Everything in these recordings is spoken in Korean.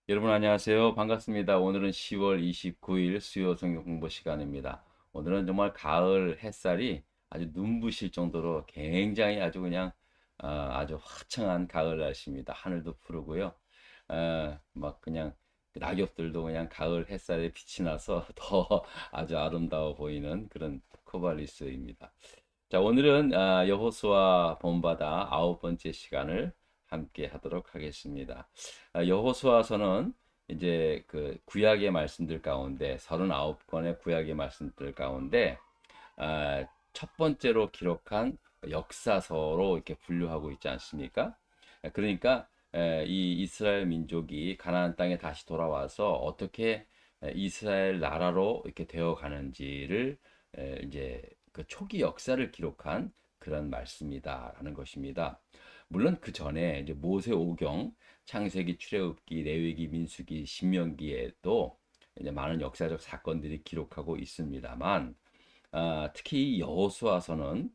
여러분 안녕하세요. 반갑습니다. 오늘은 10월 29일 수요 성경 공부 시간입니다. 오늘은 정말 가을 햇살이 아주 눈부실 정도로 굉장히 아주 그냥 아주 화창한 가을 날씨입니다. 하늘도 푸르고요. 막 그냥 낙엽들도 그냥 가을 햇살에 빛이 나서 더 아주 아름다워 보이는 그런 코발리스입니다. 자, 오늘은 여호수아 본받아 아홉 번째 시간을 함께 하도록 하겠습니다. 여호수아서는 이제 그 구약의 말씀들 가운데 39권의 구약의 말씀들 가운데 첫 번째로 기록한 역사서로 이렇게 분류하고 있지 않습니까? 그러니까 이 이스라엘 민족이 가나안 땅에 다시 돌아와서 어떻게 이스라엘 나라로 이렇게 되어 가는지를 이제 그 초기 역사를 기록한 그런 말씀이다라는 것입니다. 물론 그 전에 이제 모세오경, 창세기, 출애굽기, 레위기, 민수기, 신명기에도 이제 많은 역사적 사건들이 기록하고 있습니다만 특히 여호수아서는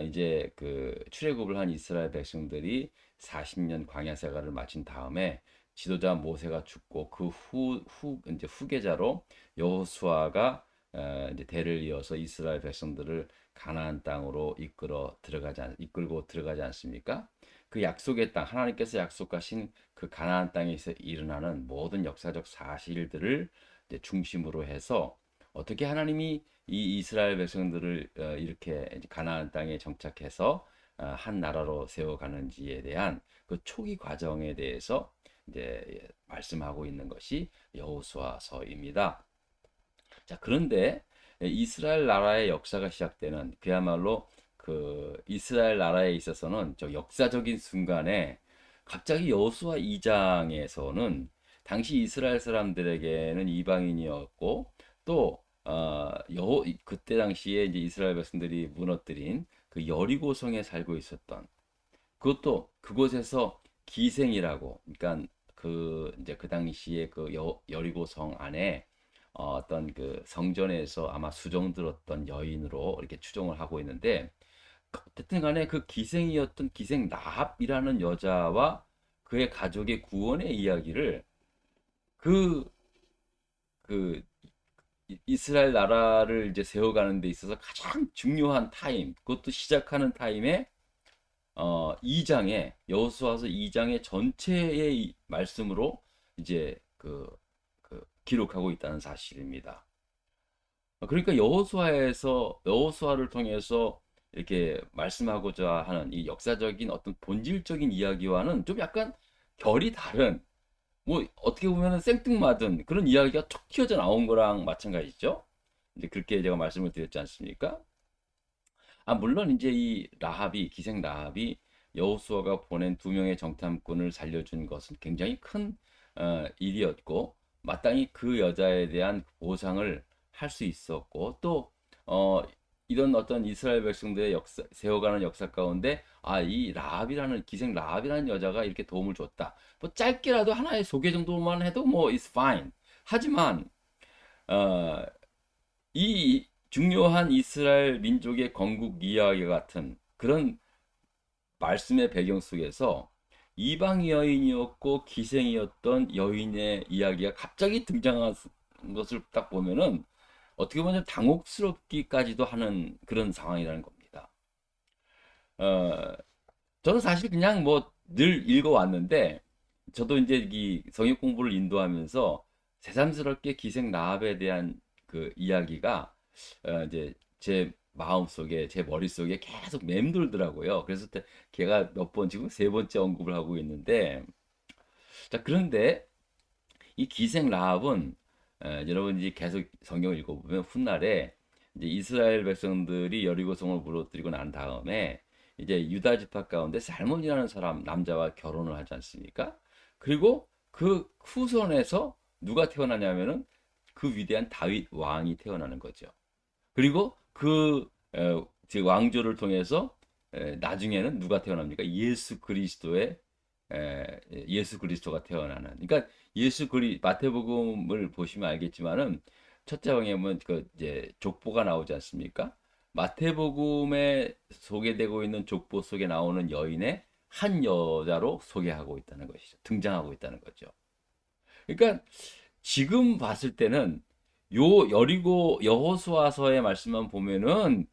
이제 그 출애굽을 한 이스라엘 백성들이 40년 광야 생활을 마친 다음에 지도자 모세가 죽고 그 후 이제 후계자로 여호수아가 이제 대를 이어서 이스라엘 백성들을 가나안 땅으로 이끌고 들어가지 않습니까? 그 약속의 땅 하나님께서 약속하신 그 가나안 땅에서 일어나는 모든 역사적 사실들을 이제 중심으로 해서 어떻게 하나님이 이 이스라엘 백성들을 이렇게 가나안 땅에 정착해서 한 나라로 세워가는지에 대한 그 초기 과정에 대해서 이제 말씀하고 있는 것이 여호수아서입니다. 자, 그런데 이스라엘 나라의 역사가 시작되는 그야말로 그 이스라엘 나라에 있어서는 저 역사적인 순간에 갑자기 여호수아 2장에서는 당시 이스라엘 사람들에게는 이방인이었고 또 그때 당시에 이제 이스라엘 백성들이 무너뜨린 그 여리고성에 살고 있었던 그것도 그곳에서 기생이라고 그러니까 그 이제 그 당시에 그 여리고성 안에 어떤 그 성전에서 아마 수종 들었던 여인으로 이렇게 추정을 하고 있는데 어쨌든 간에 그 기생이었던 기생 라합이라는 여자와 그의 가족의 구원의 이야기를 그 그 이스라엘 나라를 이제 세워가는 데 있어서 가장 중요한 타임, 그것도 시작하는 타임에 2장에 여호수아서 2장의 전체의 말씀으로 이제 그 기록하고 있다는 사실입니다. 그러니까 여호수아를 통해서 이렇게 말씀하고자 하는 이 역사적인 어떤 본질적인 이야기와는 좀 약간 결이 다른 뭐 어떻게 보면은 생뚱맞은 그런 이야기가 툭 튀어져 나온 거랑 마찬가지죠. 이제 그렇게 제가 말씀을 드렸지 않습니까? 물론 이제 이 기생 라합이 여호수아가 보낸 두 명의 정탐꾼을 살려준 것은 굉장히 큰 일이었고 마땅히 그 여자에 대한 보상을 할 수 있었고 또 어, 이런 어떤 이스라엘 백성들의 세워가는 역사 가운데 이 라합이라는 기생 라합이라는 여자가 이렇게 도움을 줬다. 뭐 짧게라도 하나의 소개 정도만 해도 뭐 it's fine. 하지만 어, 이 중요한 이스라엘 민족의 건국 이야기 같은 그런 말씀의 배경 속에서 이방 여인이었고 기생이었던 여인의 이야기가 갑자기 등장한 것을 딱 보면은 어떻게 보면 당혹스럽기까지도 하는 그런 상황이라는 겁니다. 어, 저는 사실 그냥 뭐 늘 읽어왔는데 저도 이제 이 성역 공부를 인도하면서 새삼스럽게 기생 라합에 대한 그 이야기가 이제 제 마음속에 제 머릿속에 계속 맴돌더라고요. 그래서 걔가 몇 번 지금 세 번째 언급을 하고 있는데 자 그런데 이 기생 라합은 여러분이 계속 성경을 읽어보면 훗날에 이제 이스라엘 백성들이 여리고성을 무너뜨리고 난 다음에 이제 유다 지파 가운데 살몬이라는 사람 남자와 결혼을 하지 않습니까? 그리고 그 후손에서 누가 태어나냐면은 그 위대한 다윗 왕이 태어나는 거죠. 그리고 즉 왕조를 통해서 나중에는 누가 태어납니까? 예수 그리스도가 태어나는. 그러니까 마태복음을 보시면 알겠지만은 첫째 장에 보면 그 이제 족보가 나오지 않습니까? 마태복음에 소개되고 있는 족보 속에 나오는 여인의 한 여자로 소개하고 있다는 것이죠. 등장하고 있다는 거죠. 그러니까 지금 봤을 때는 요 여리고 여호수아서의 말씀만 보면은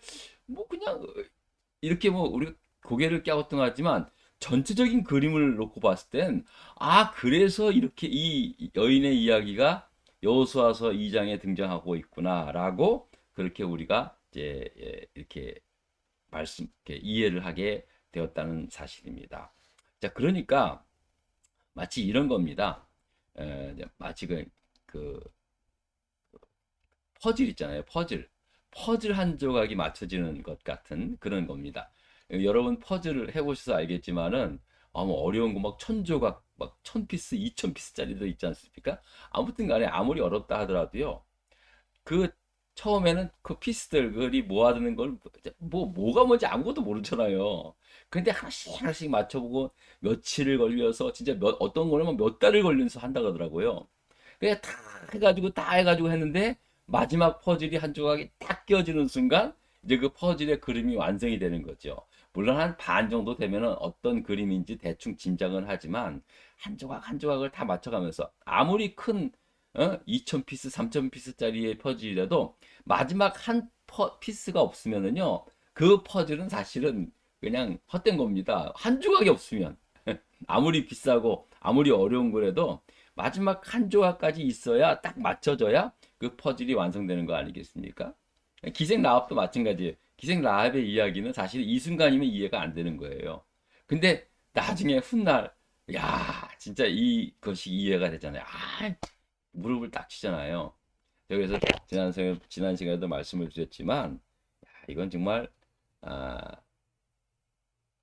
뭐 그냥 이렇게 뭐 우리가 고개를 갸우뚱하지만 전체적인 그림을 놓고 봤을 땐 아, 그래서 이렇게 이 여인의 이야기가 여호수아서 2장에 등장하고 있구나라고 그렇게 우리가 이제 이렇게 이렇게 이해를 하게 되었다는 사실입니다. 자, 그러니까 마치 이런 겁니다. 마치 그 퍼즐 있잖아요. 퍼즐 한 조각이 맞춰지는 것 같은 그런 겁니다. 여러분 퍼즐을 해보셔서 알겠지만은 뭐 어려운 거 막 천 조각, 막 천 피스, 이천 피스짜리도 있지 않습니까? 아무튼 간에 아무리 어렵다 하더라도요. 그 처음에는 그 피스들이 모아두는 걸 뭐가 뭔지 아무것도 모르잖아요. 근데 하나씩 하나씩 맞춰보고 며칠을 걸려서 진짜 어떤 거는 몇 달을 걸려서 한다 그러더라고요. 그냥 다 해가지고 했는데 마지막 퍼즐이 한 조각이 딱 끼어지는 순간 이제 그 퍼즐의 그림이 완성이 되는 거죠. 물론 한 반 정도 되면은 어떤 그림인지 대충 짐작은 하지만 한 조각 한 조각을 다 맞춰가면서 아무리 큰 2천 피스, 3천 피스짜리의 퍼즐이라도 마지막 한 피스가 없으면은요 그 퍼즐은 사실은 그냥 헛된 겁니다. 한 조각이 없으면 아무리 비싸고 아무리 어려운 거라도 마지막 한 조각까지 있어야 딱 맞춰져야 그 퍼즐이 완성되는 거 아니겠습니까? 기생 라합도 마찬가지예요. 기생 라합의 이야기는 사실 이 순간이면 이해가 안 되는 거예요. 근데 나중에 훗날 야 진짜 이것이 이해가 되잖아요. 무릎을 딱 치잖아요. 그래서 지난 시간에도 말씀을 드렸지만 이건 정말 아,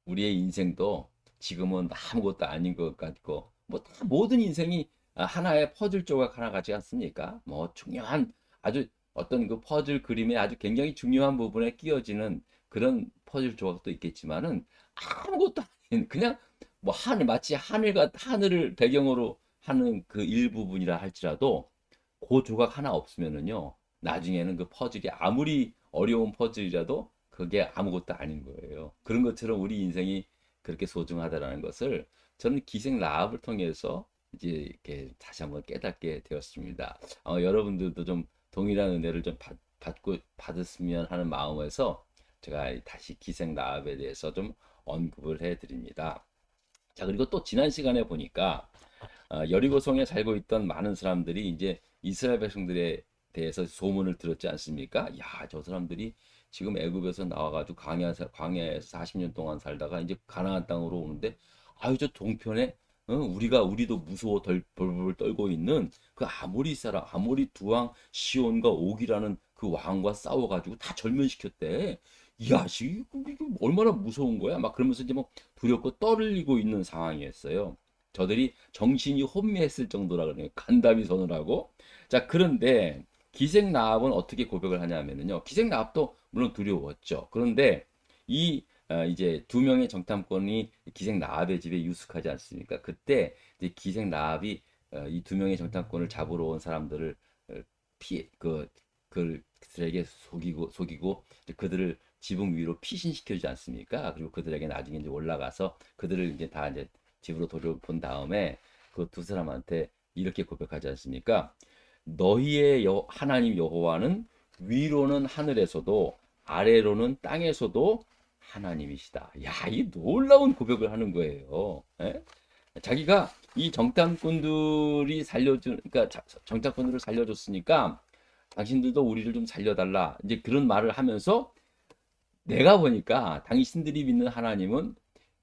우리의 인생도 지금은 아무것도 아닌 것 같고 뭐 다 모든 인생이 하나의 퍼즐 조각 하나 같지 않습니까? 뭐 중요한 아주 어떤 그 퍼즐 그림의 아주 굉장히 중요한 부분에 끼어지는 그런 퍼즐 조각도 있겠지만은 아무것도 아닌 그냥 뭐 마치 하늘을 배경으로 하는 그 일부분이라 할지라도 그 조각 하나 없으면은요 나중에는 그 퍼즐이 아무리 어려운 퍼즐이라도 그게 아무것도 아닌 거예요. 그런 것처럼 우리 인생이 그렇게 소중하다라는 것을 저는 기생 라합을 통해서 이제 이렇게 다시 한번 깨닫게 되었습니다. 여러분들도 좀 동일한 은혜를 좀 받았으면 하는 마음에서 제가 다시 기생 라합에 대해서 좀 언급을 해드립니다. 자, 그리고 또 지난 시간에 보니까 여리고성에 살고 있던 많은 사람들이 이제 이스라엘 백성들에 대해서 소문을 들었지 않습니까? 야, 저 사람들이 지금 애굽에서 나와가지고 광야에서 40년 동안 살다가 이제 가나안 땅으로 오는데 아유 저 동편에 우리도 무서워 벌벌 떨고 있는 그 아모리 사람 아모리 두왕 시온과 옥이라는 그 왕과 싸워가지고 다 절면시켰대. 야, 이거 얼마나 무서운 거야? 막 그러면서 이제 뭐 두렵고 떨리고 있는 상황이었어요. 저들이 정신이 혼미했을 정도라 그러네요. 간담이 선을 하고. 자, 그런데 기생 라합은 어떻게 고백을 하냐면요. 기생 라합도 물론 두려웠죠. 그런데 이제 두 명의 정탐꾼이 기생 라합의 집에 유숙하지 않습니까? 그때 이제 기생 라합이 이 두 명의 정탐꾼을 잡으러 온 사람들을 어, 피해 그들에게 속이고 그들을 지붕 위로 피신시켜주지 않습니까? 그리고 그들에게 나중에 이제 올라가서 그들을 이제 다 이제 집으로 돌려본 다음에 그 두 사람한테 이렇게 고백하지 않습니까? 너희의 하나님 여호와는 위로는 하늘에서도 아래로는 땅에서도 하나님이시다. 야, 이 놀라운 고백을 하는 거예요. 예? 자기가 이 그러니까 정탐꾼들을 살려줬으니까 당신들도 우리를 좀 살려달라. 이제 그런 말을 하면서 내가 보니까 당신들이 믿는 하나님은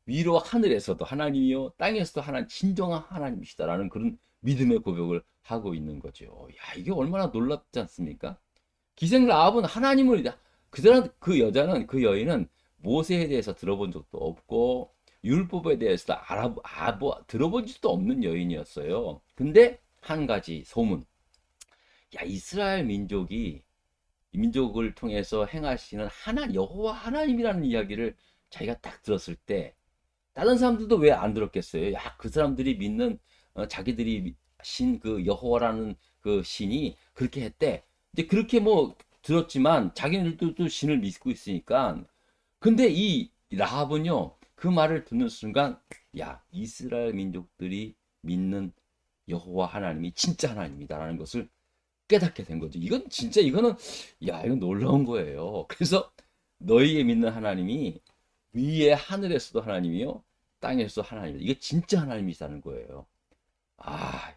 위로 하늘에서도 하나님이요 땅에서도 진정한 하나님이시다라는 그런 믿음의 고백을 하고 있는 거죠. 야, 이게 얼마나 놀랍지 않습니까? 기생 라합은 하나님을 그 여자는 그 여인은 모세에 대해서 들어본 적도 없고 율법에 대해서도 들어본 적도 없는 여인이었어요. 근데 한 가지 소문. 야, 이스라엘 민족을 통해서 행하시는 여호와 하나님이라는 이야기를 자기가 딱 들었을 때 다른 사람들도 왜 안 들었겠어요? 야, 그 사람들이 믿는 자기들이 신 그 여호와라는 그 신이 그렇게 했대. 이제 그렇게 뭐 들었지만 자기들도 신을 믿고 있으니까. 근데 이 라합은요 그 말을 듣는 순간 야, 이스라엘 민족들이 믿는 여호와 하나님이 진짜 하나님이다라는 것을 깨닫게 된 거죠. 이건 진짜 이거는 야 이건 놀라운 거예요. 그래서 너희의 믿는 하나님이 위에 하늘에서도 하나님이요 땅에서도 하나님이다. 이게 진짜 하나님이시다는 거예요.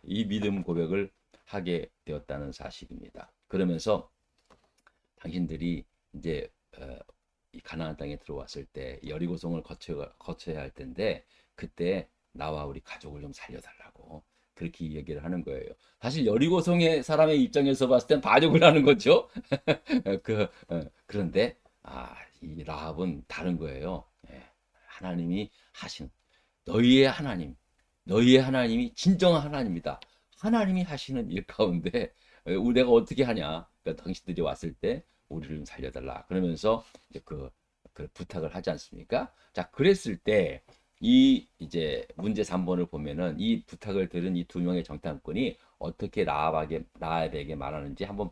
이 믿음 고백을 하게 되었다는 사실입니다. 그러면서 당신들이 이제 이 가나안 땅에 들어왔을 때 여리고성을 거쳐야 할 텐데 그때 나와 우리 가족을 좀 살려달라고 그렇게 얘기를 하는 거예요. 사실 여리고성의 사람의 입장에서 봤을 땐 반역을 하는 거죠. 그런데 이 라합은 다른 거예요. 예, 하나님이 하신 너희의 하나님, 너희의 하나님이 진정한 하나님이다. 하나님이 하시는 일 가운데 내가 어떻게 하냐? 그러니까 당신들이 왔을 때 우리를 좀 살려달라. 그러면서 이제 그 부탁을 하지 않습니까? 자, 그랬을 때 이제 문제 3번을 보면은 이 부탁을 들은 이 두 명의 정탐꾼이 어떻게 라합에게 말하는지 한번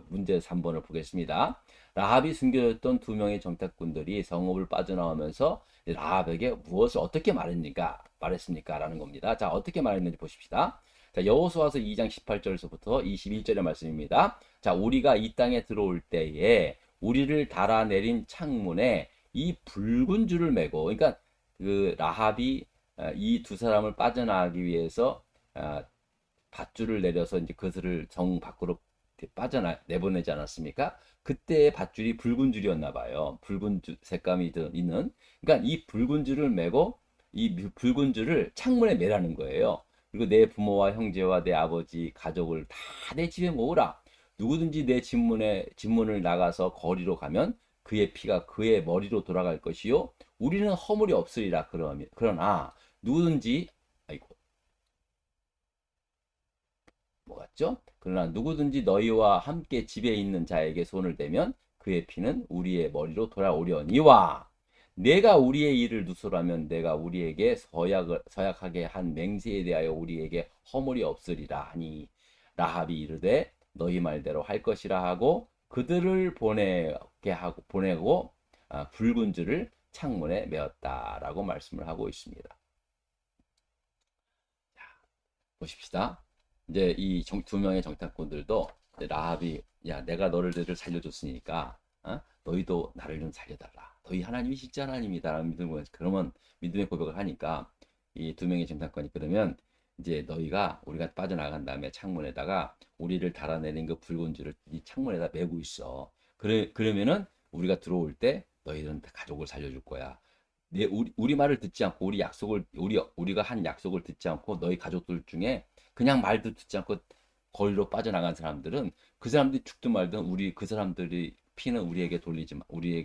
문제 3번을 보겠습니다. 라합이 숨겨졌던 두 명의 정탐꾼들이 성읍을 빠져나오면서 라합에게 무엇을 어떻게 말했습니까? 라는 겁니다. 자, 어떻게 말했는지 보십시다. 자, 여호수아서 2장 18절에서부터 21절의 말씀입니다. 자, 우리가 이 땅에 들어올 때에 우리를 달아내린 창문에 이 붉은 줄을 매고, 그러니까 그 라합이 이 두 사람을 빠져나가기 위해서 밧줄을 내려서 이제 그것을 정 밖으로 내보내지 않았습니까? 그때의 밧줄이 붉은 줄이었나 봐요. 붉은 색감이 있는. 그러니까 이 붉은 줄을 매고 이 붉은 줄을 창문에 매라는 거예요. 그리고 내 부모와 형제와 내 아버지 가족을 다 내 집에 모으라. 누구든지 내 집문을 나가서 거리로 가면 그의 피가 그의 머리로 돌아갈 것이요 우리는 허물이 없으리라. 그러나 누구든지 아이고 뭐 같죠? 그러나 누구든지 너희와 함께 집에 있는 자에게 손을 대면 그의 피는 우리의 머리로 돌아오려니와 내가 우리의 일을 누설하면 내가 우리에게 서약하게 한 맹세에 대하여 우리에게 허물이 없으리라 하니 라합이 이르되 너희 말대로 할 것이라 하고 그들을 보내고 붉은 줄을 창문에 메었다라고 말씀을 하고 있습니다. 보십시다. 이제 이 두 명의 정탐꾼들도 라합이 야 내가 너희들을 살려줬으니까 너희도 나를 좀 살려달라. 너희 하나님이 진짜 하나님이다라는 그러면 믿음의 고백을 하니까 이 두 명의 정탐꾼이 그러면 이제 우리가 빠져나간 다음에 창문에다가 우리를 달아내린 그 붉은 줄을 이 창문에다 메고 있어. 그러면은 우리가 들어올 때 너희들은 가족을 살려줄 거야. 우리 말을 듣지 않고 우리가 한 약속을 듣지 않고 너희 가족들 중에 그냥 말도 듣지 않고 거리로 빠져나간 사람들은 그 사람들이 죽든 말든 그 사람들이 피는 우리에게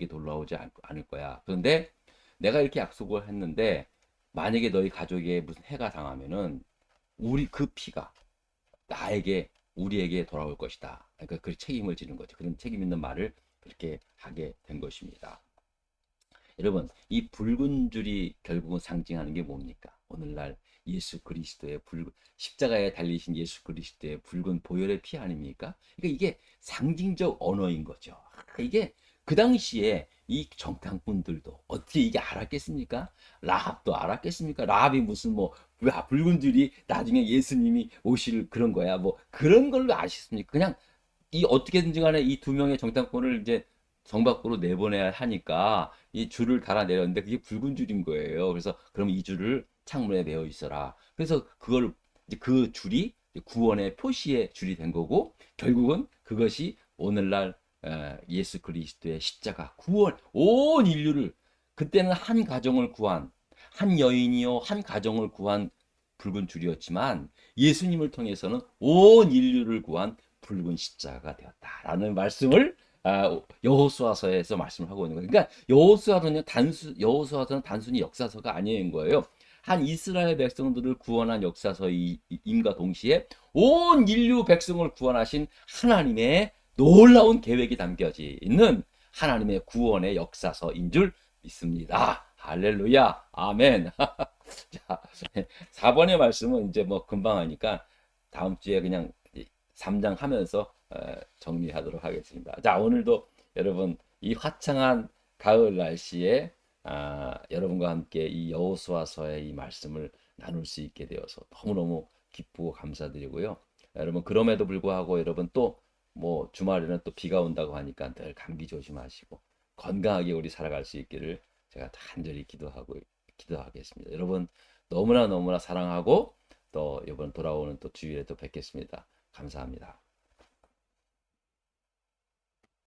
돌아오지 않을 거야. 그런데 내가 이렇게 약속을 했는데 만약에 너희 가족에 무슨 해가 당하면은 그 피가 우리에게 돌아올 것이다. 그러니까 그 책임을 지는 거죠. 그런 책임 있는 말을 그렇게 하게 된 것입니다. 여러분, 이 붉은 줄이 결국은 상징하는 게 뭡니까? 오늘날 십자가에 달리신 예수 그리스도의 붉은 보혈의 피 아닙니까? 그러니까 이게 상징적 언어인 거죠. 이게 그 당시에 이 정탐꾼들도 어떻게 이게 알았겠습니까? 라합도 알았겠습니까? 라합이 무슨 붉은 줄이 나중에 예수님이 오실 그런 거야. 뭐 그런 걸로 아셨습니까? 그냥 이 어떻게든지 간에 이 두 명의 정탐꾼을 이제 성 밖으로 내보내야 하니까 이 줄을 달아내렸는데 그게 붉은 줄인 거예요. 그래서 그럼 이 줄을 창문에 메어 있어라. 그래서 이제 그 줄이 구원의 표시의 줄이 된 거고 결국은 그것이 오늘날 예수 그리스도의 십자가 구원 온 인류를 그때는 한 가정을 구한 한 여인이요 한 가정을 구한 붉은 줄이었지만 예수님을 통해서는 온 인류를 구한 붉은 십자가가 되었다라는 말씀을 여호수아서에서 말씀을 하고 있는 거예요. 그러니까 여호수아서는 단순히 역사서가 아닌 거예요. 한 이스라엘 백성들을 구원한 역사서임과 동시에 온 인류 백성을 구원하신 하나님의 놀라운 계획이 담겨져 있는 하나님의 구원의 역사서인 줄 믿습니다. 할렐루야. 아멘. 자, 4번의 말씀은 이제 금방 하니까 다음 주에 그냥 3장 하면서 정리하도록 하겠습니다. 자, 오늘도 여러분 이 화창한 가을 날씨에 여러분과 함께 이 여호수아서의 이 말씀을 나눌 수 있게 되어서 너무너무 기쁘고 감사드리고요. 여러분 그럼에도 불구하고 여러분 또 뭐 주말에는 또 비가 온다고 하니까 늘 감기 조심하시고 건강하게 우리 살아갈 수 있기를 제가 간절히 기도하겠습니다. 여러분 너무나 너무나 사랑하고 또 이번 돌아오는 또 주일에 또 뵙겠습니다. 감사합니다.